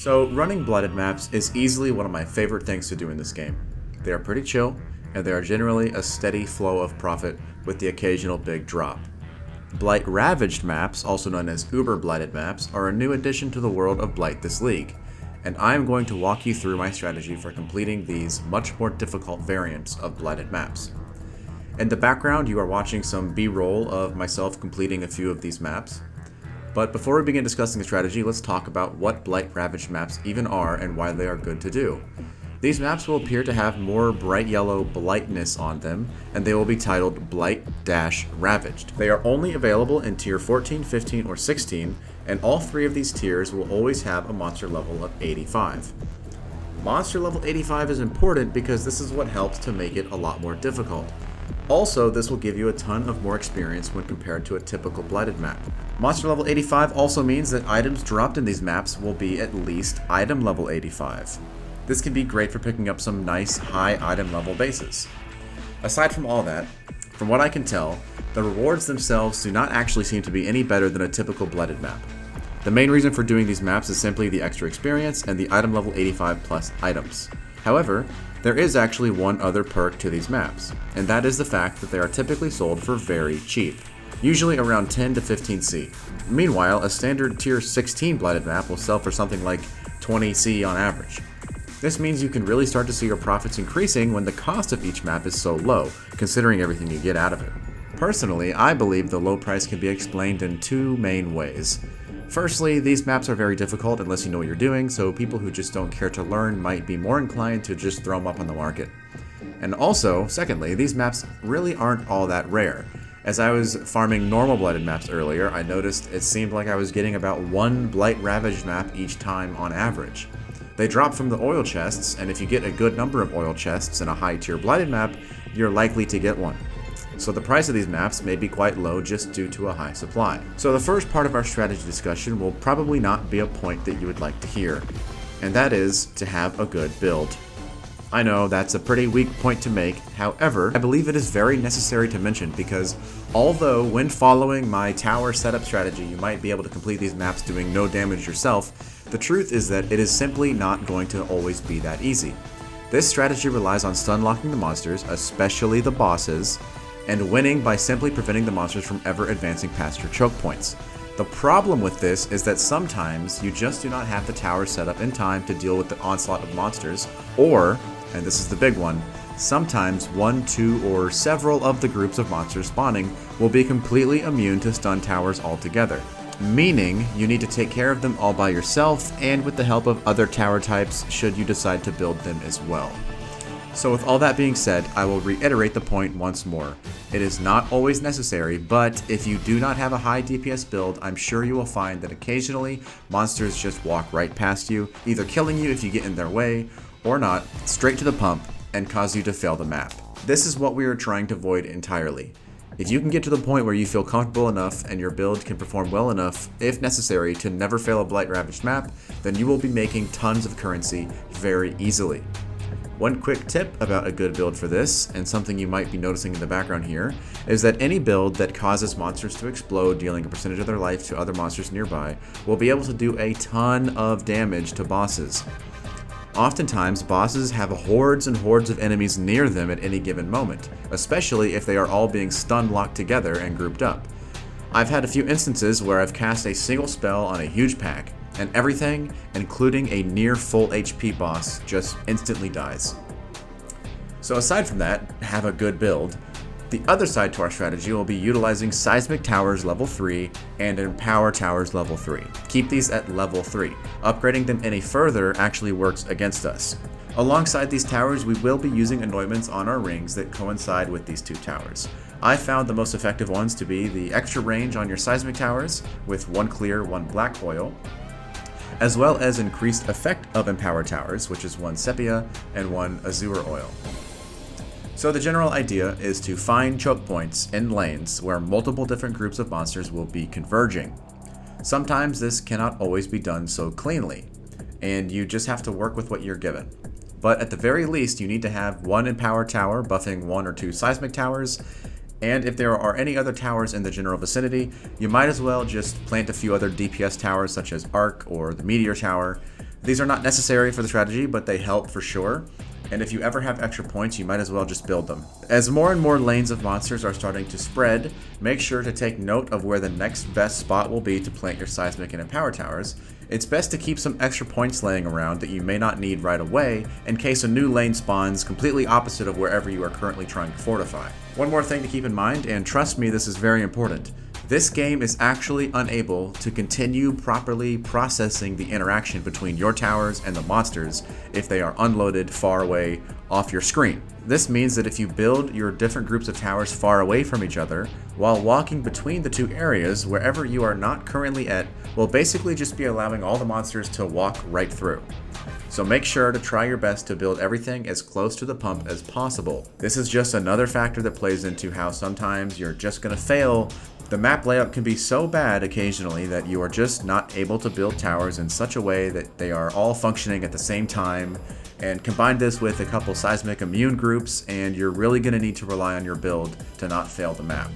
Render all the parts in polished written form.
So running Blighted maps is easily one of my favorite things to do in this game. They are pretty chill, and they are generally a steady flow of profit with the occasional big drop. Blight-Ravaged maps, also known as Uber Blighted maps, are a new addition to the world of Blight this league, and I am going to walk you through my strategy for completing these much more difficult variants of Blighted maps. In the background, you are watching some B-roll of myself completing a few of these maps. But before we begin discussing the strategy, let's talk about what Blight-Ravaged maps even are and why they are good to do. These maps will appear to have more bright yellow blightness on them, and they will be titled Blight-Ravaged. They are only available in tier 14, 15, or 16, and all three of these tiers will always have a monster level of 85. Monster level 85 is important because this is what helps to make it a lot more difficult. Also, this will give you a ton of more experience when compared to a typical Blighted map. Monster level 85 also means that items dropped in these maps will be at least item level 85. This can be great for picking up some nice high item level bases. Aside from all that, from what I can tell, the rewards themselves do not actually seem to be any better than a typical Blighted map. The main reason for doing these maps is simply the extra experience and the item level 85 plus items. However, there is actually one other perk to these maps, and that is the fact that they are typically sold for very cheap, usually around 10 to 15C. Meanwhile, a standard tier 16 Blighted map will sell for something like 20C on average. This means you can really start to see your profits increasing when the cost of each map is so low, considering everything you get out of it. Personally, I believe the low price can be explained in two main ways. Firstly, these maps are very difficult unless you know what you're doing, so people who just don't care to learn might be more inclined to just throw them up on the market. And also, secondly, these maps really aren't all that rare. As I was farming normal Blighted maps earlier, I noticed it seemed like I was getting about one Blight-Ravaged map each time on average. They drop from the oil chests, and if you get a good number of oil chests in a high tier Blighted map, you're likely to get one. So the price of these maps may be quite low just due to a high supply. So the first part of our strategy discussion will probably not be a point that you would like to hear, and that is to have a good build. I know that's a pretty weak point to make, however, I believe it is very necessary to mention because although when following my tower setup strategy you might be able to complete these maps doing no damage yourself, the truth is that it is simply not going to always be that easy. This strategy relies on stun locking the monsters, especially the bosses, and winning by simply preventing the monsters from ever advancing past your choke points. The problem with this is that sometimes you just do not have the tower set up in time to deal with the onslaught of monsters, or, and this is the big one, sometimes one, two, or several of the groups of monsters spawning will be completely immune to stun towers altogether. Meaning, you need to take care of them all by yourself and with the help of other tower types should you decide to build them as well. So with all that being said, I will reiterate the point once more. It is not always necessary, but if you do not have a high DPS build, I'm sure you will find that occasionally monsters just walk right past you, either killing you if you get in their way, or not, straight to the pump, and cause you to fail the map. This is what we are trying to avoid entirely. If you can get to the point where you feel comfortable enough and your build can perform well enough, if necessary, to never fail a Blight-Ravaged map, then you will be making tons of currency very easily. One quick tip about a good build for this, and something you might be noticing in the background here, is that any build that causes monsters to explode, dealing a percentage of their life to other monsters nearby, will be able to do a ton of damage to bosses. Oftentimes, bosses have hordes and hordes of enemies near them at any given moment, especially if they are all being stun locked together and grouped up. I've had a few instances where I've cast a single spell on a huge pack, and everything, including a near full HP boss, just instantly dies. So aside from that, have a good build. The other side to our strategy will be utilizing Seismic Towers level 3 and Empower Towers level 3. Keep these at level 3. Upgrading them any further actually works against us. Alongside these towers, we will be using anointments on our rings that coincide with these two towers. I found the most effective ones to be the extra range on your Seismic Towers with one clear, one black oil, as well as increased effect of Empower Towers, which is one sepia and one azure oil. So the general idea is to find choke points in lanes where multiple different groups of monsters will be converging. Sometimes this cannot always be done so cleanly, and you just have to work with what you're given. But at the very least, you need to have one Empower Tower buffing one or two Seismic Towers, and if there are any other towers in the general vicinity, you might as well just plant a few other DPS towers such as Arc or the Meteor Tower. These are not necessary for the strategy, but they help for sure. And if you ever have extra points, you might as well just build them. As more and more lanes of monsters are starting to spread, make sure to take note of where the next best spot will be to plant your seismic and empower towers. It's best to keep some extra points laying around that you may not need right away in case a new lane spawns completely opposite of wherever you are currently trying to fortify. One more thing to keep in mind, and trust me, this is very important. This game is actually unable to continue properly processing the interaction between your towers and the monsters if they are unloaded far away off your screen. This means that if you build your different groups of towers far away from each other, while walking between the two areas, wherever you are not currently at will basically just be allowing all the monsters to walk right through. So make sure to try your best to build everything as close to the pump as possible. This is just another factor that plays into how sometimes you're just going to fail. The map layout can be so bad occasionally that you are just not able to build towers in such a way that they are all functioning at the same time. And combine this with a couple seismic immune groups and you're really going to need to rely on your build to not fail the map.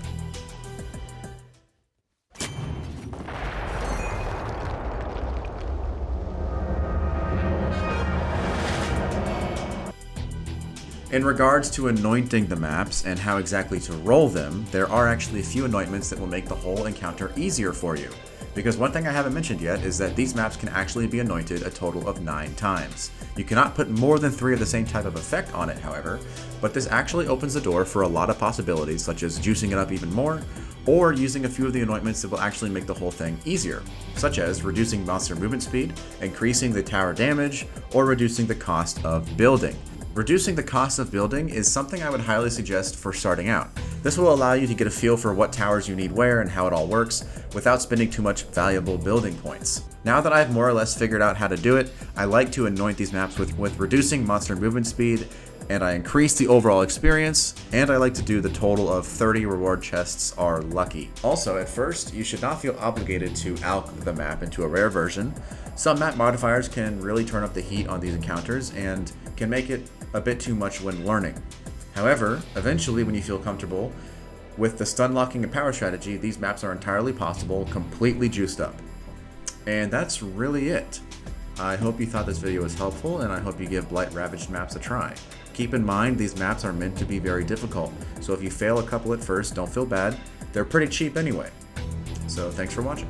In regards to anointing the maps and how exactly to roll them, there are actually a few anointments that will make the whole encounter easier for you. Because one thing I haven't mentioned yet is that these maps can actually be anointed a total of 9 times. You cannot put more than 3 of the same type of effect on it, however, but this actually opens the door for a lot of possibilities, such as juicing it up even more, or using a few of the anointments that will actually make the whole thing easier, such as reducing monster movement speed, increasing the tower damage, or reducing the cost of building. Reducing the cost of building is something I would highly suggest for starting out. This will allow you to get a feel for what towers you need where and how it all works without spending too much valuable building points. Now that I've more or less figured out how to do it, I like to anoint these maps with reducing monster movement speed, and I increase the overall experience, and I like to do the total of 30 reward chests are lucky. Also, at first, you should not feel obligated to alch the map into a rare version. Some map modifiers can really turn up the heat on these encounters and can make it a bit too much when learning. However, eventually when you feel comfortable with the stun locking and power strategy, these maps are entirely possible, completely juiced up. And that's really it. I hope you thought this video was helpful, and I hope you give Blight-Ravaged maps a try. Keep in mind, these maps are meant to be very difficult, so if you fail a couple at first, don't feel bad. They're pretty cheap anyway. So thanks for watching.